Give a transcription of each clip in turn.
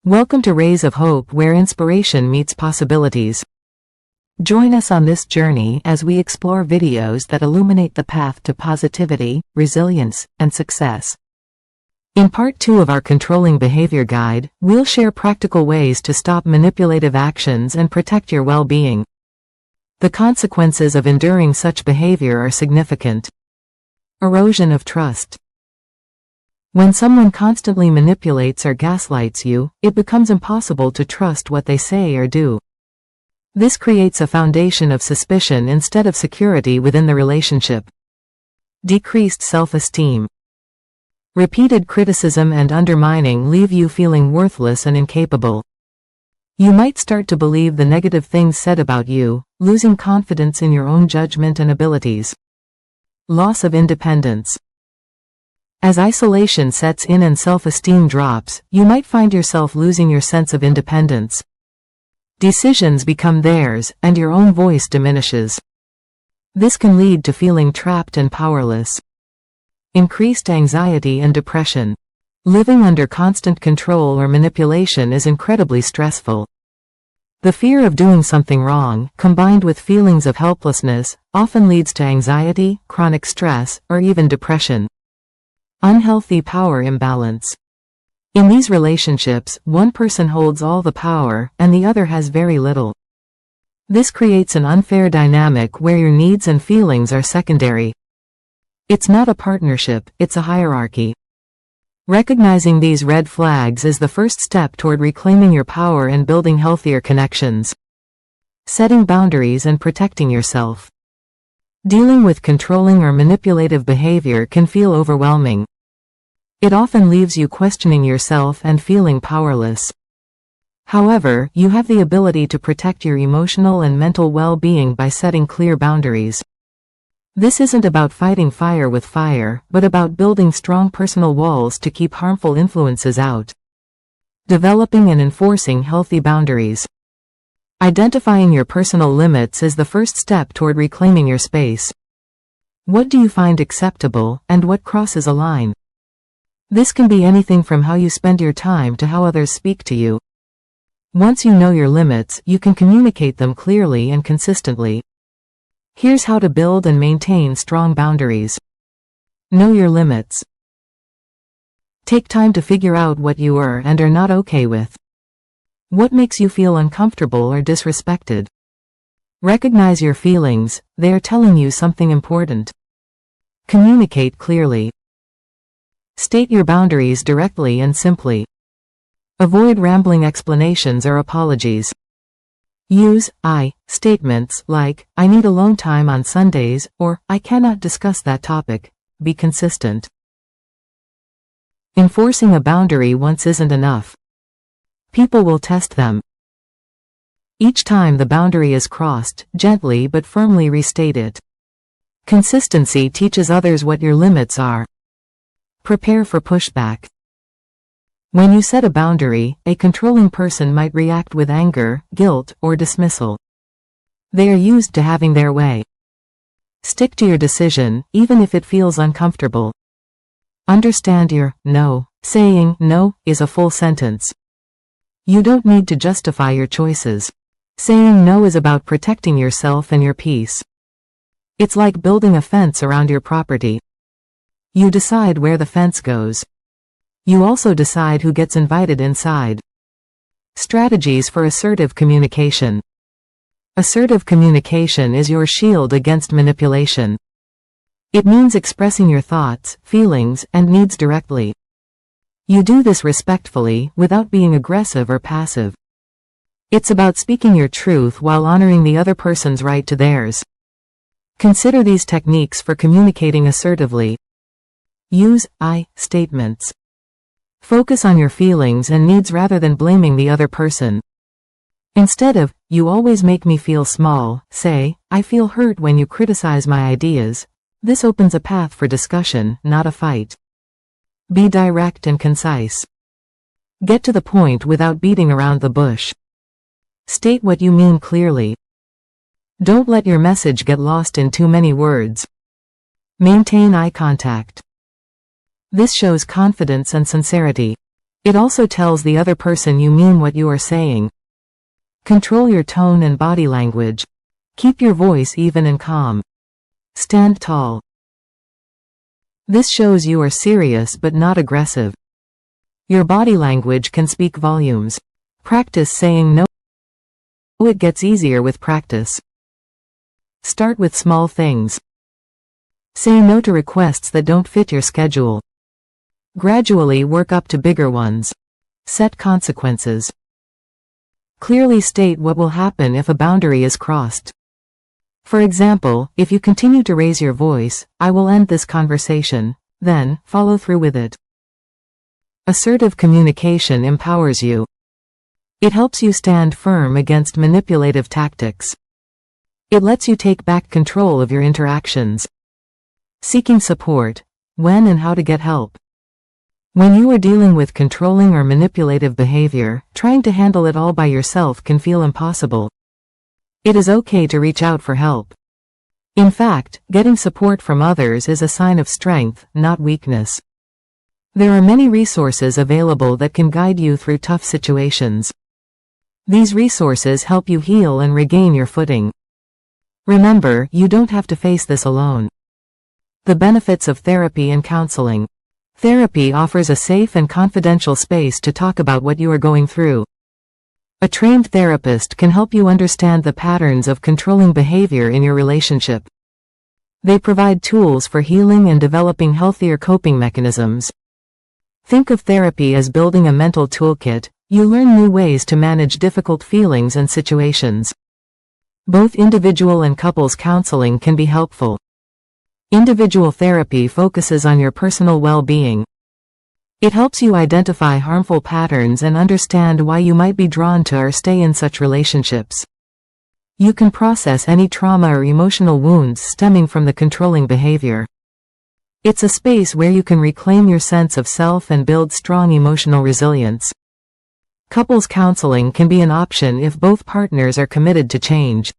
Welcome to Rays of Hope, where inspiration meets possibilities. Join us on this journey as we explore videos that illuminate the path to positivity, resilience, and success. In Part 2 of our Controlling Behavior Guide, we'll share practical ways to stop manipulative actions and protect your well-being. The consequences of enduring such behavior are significant. Erosion of trust. When someone constantly manipulates or gaslights you, it becomes impossible to trust what they say or do. This creates a foundation of suspicion instead of security within the relationship. Decreased self-esteem. Repeated criticism and undermining leave you feeling worthless and incapable. You might start to believe the negative things said about you, losing confidence in your own judgment and abilities. Loss of independence. As isolation sets in and self-esteem drops, you might find yourself losing your sense of independence. Decisions become theirs, and your own voice diminishes. This can lead to feeling trapped and powerless. Increased anxiety and depression. Living under constant control or manipulation is incredibly stressful. The fear of doing something wrong, combined with feelings of helplessness, often leads to anxiety, chronic stress, or even depression. Unhealthy power imbalance. In these relationships, one person holds all the power, and the other has very little. This creates an unfair dynamic where your needs and feelings are secondary. It's not a partnership, it's a hierarchy. Recognizing these red flags is the first step toward reclaiming your power and building healthier connections. Setting boundaries and protecting yourself. Dealing with controlling or manipulative behavior can feel overwhelming. It often leaves you questioning yourself and feeling powerless. However, you have the ability to protect your emotional and mental well-being by setting clear boundaries. This isn't about fighting fire with fire, but about building strong personal walls to keep harmful influences out. Developing and enforcing healthy boundaries. Identifying your personal limits is the first step toward reclaiming your space. What do you find acceptable, and what crosses a line? This can be anything from how you spend your time to how others speak to you. Once you know your limits, you can communicate them clearly and consistently. Here's how to build and maintain strong boundaries. Know your limits. Take time to figure out what you are and are not okay with. What makes you feel uncomfortable or disrespected? Recognize your feelings, they are telling you something important. Communicate clearly. State your boundaries directly and simply. Avoid rambling explanations or apologies. Use I statements like, I need alone time on Sundays, or I cannot discuss that topic. Be consistent. Enforcing a boundary once isn't enough. People will test them. Each time the boundary is crossed, gently but firmly restate it. Consistency teaches others what your limits are. Prepare for pushback. When you set a boundary, a controlling person might react with anger, guilt, or dismissal. They are used to having their way. Stick to your decision, even if it feels uncomfortable. Understand your no. Saying no is a full sentence. You don't need to justify your choices. Saying no is about protecting yourself and your peace. It's like building a fence around your property. You decide where the fence goes. You also decide who gets invited inside. Strategies for assertive communication. Assertive communication is your shield against manipulation. It means expressing your thoughts, feelings, and needs directly. You do this respectfully, without being aggressive or passive. It's about speaking your truth while honoring the other person's right to theirs. Consider these techniques for communicating assertively. Use I statements. Focus on your feelings and needs rather than blaming the other person. Instead of, you always make me feel small, say, I feel hurt when you criticize my ideas. This opens a path for discussion, not a fight. Be direct and concise. Get to the point without beating around the bush. State what you mean clearly. Don't let your message get lost in too many words. Maintain eye contact. This shows confidence and sincerity. It also tells the other person you mean what you are saying. Control your tone and body language. Keep your voice even and calm. Stand tall. This shows you are serious but not aggressive. Your body language can speak volumes. Practice saying no. It gets easier with practice. Start with small things. Say no to requests that don't fit your schedule. Gradually work up to bigger ones. Set consequences. Clearly state what will happen if a boundary is crossed. For example, if you continue to raise your voice, I will end this conversation. Then, follow through with it. Assertive communication empowers you. It helps you stand firm against manipulative tactics. It lets you take back control of your interactions. Seeking support. When and how to get help. When you are dealing with controlling or manipulative behavior, trying to handle it all by yourself can feel impossible. It is okay to reach out for help. In fact, getting support from others is a sign of strength, not weakness. There are many resources available that can guide you through tough situations. These resources help you heal and regain your footing. Remember, you don't have to face this alone. The benefits of therapy and counseling. Therapy offers a safe and confidential space to talk about what you are going through. A trained therapist can help you understand the patterns of controlling behavior in your relationship. They provide tools for healing and developing healthier coping mechanisms. Think of therapy as building a mental toolkit. You learn new ways to manage difficult feelings and situations. Both individual and couples counseling can be helpful. Individual therapy focuses on your personal well-being. It helps you identify harmful patterns and understand why you might be drawn to or stay in such relationships. You can process any trauma or emotional wounds stemming from the controlling behavior. It's a space where you can reclaim your sense of self and build strong emotional resilience. Couples counseling can be an option if both partners are committed to change.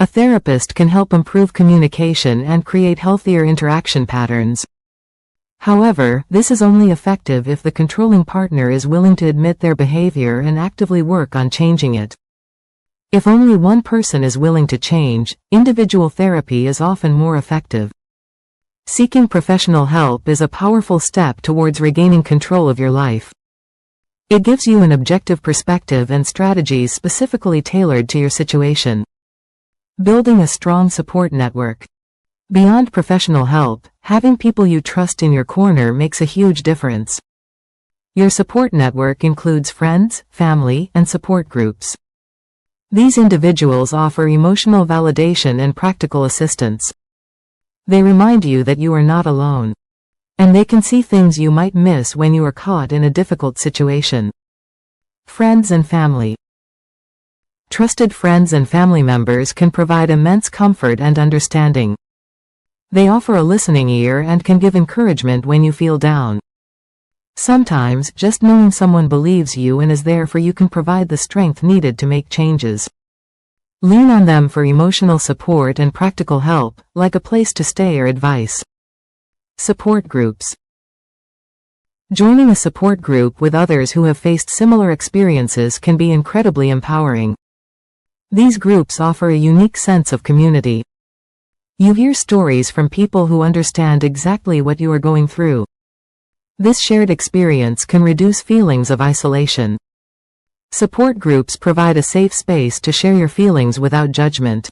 A therapist can help improve communication and create healthier interaction patterns. However, this is only effective if the controlling partner is willing to admit their behavior and actively work on changing it. If only one person is willing to change, individual therapy is often more effective. Seeking professional help is a powerful step towards regaining control of your life. It gives you an objective perspective and strategies specifically tailored to your situation. Building a strong support network. Beyond professional help, having people you trust in your corner makes a huge difference. Your support network includes friends, family, and support groups. These individuals offer emotional validation and practical assistance. They remind you that you are not alone. And they can see things you might miss when you are caught in a difficult situation. Friends and family. Trusted friends and family members can provide immense comfort and understanding. They offer a listening ear and can give encouragement when you feel down. Sometimes, just knowing someone believes you and is there for you can provide the strength needed to make changes. Lean on them for emotional support and practical help, like a place to stay or advice. Support groups. Joining a support group with others who have faced similar experiences can be incredibly empowering. These groups offer a unique sense of community. You hear stories from people who understand exactly what you are going through. This shared experience can reduce feelings of isolation. Support groups provide a safe space to share your feelings without judgment.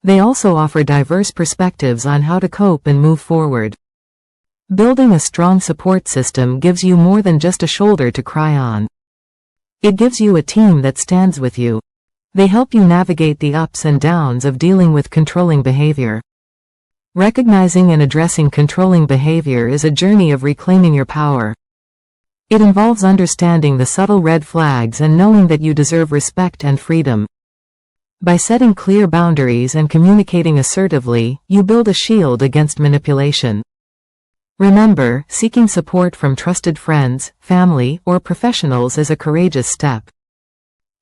They also offer diverse perspectives on how to cope and move forward. Building a strong support system gives you more than just a shoulder to cry on. It gives you a team that stands with you. They help you navigate the ups and downs of dealing with controlling behavior. Recognizing and addressing controlling behavior is a journey of reclaiming your power. It involves understanding the subtle red flags and knowing that you deserve respect and freedom. By setting clear boundaries and communicating assertively, you build a shield against manipulation. Remember, seeking support from trusted friends, family, or professionals is a courageous step.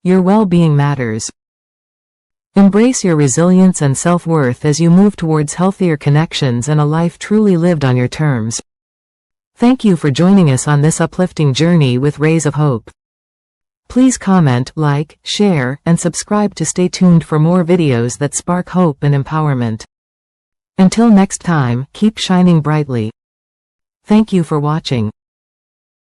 Your well-being matters. Embrace your resilience and self-worth as you move towards healthier connections and a life truly lived on your terms. Thank you for joining us on this uplifting journey with Rays of Hope. Please comment, like, share, and subscribe to stay tuned for more videos that spark hope and empowerment. Until next time, keep shining brightly. Thank you for watching.